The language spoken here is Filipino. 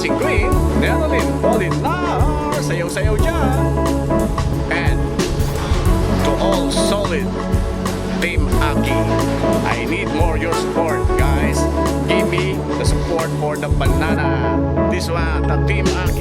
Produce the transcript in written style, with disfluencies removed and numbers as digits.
Racing Queen, Nedeline, Pauline Lar, sayaw-sayaw dyan. And to all solid Team Aki, I need more your support, guys. Give me the support for the banana. This one, the Team Aki.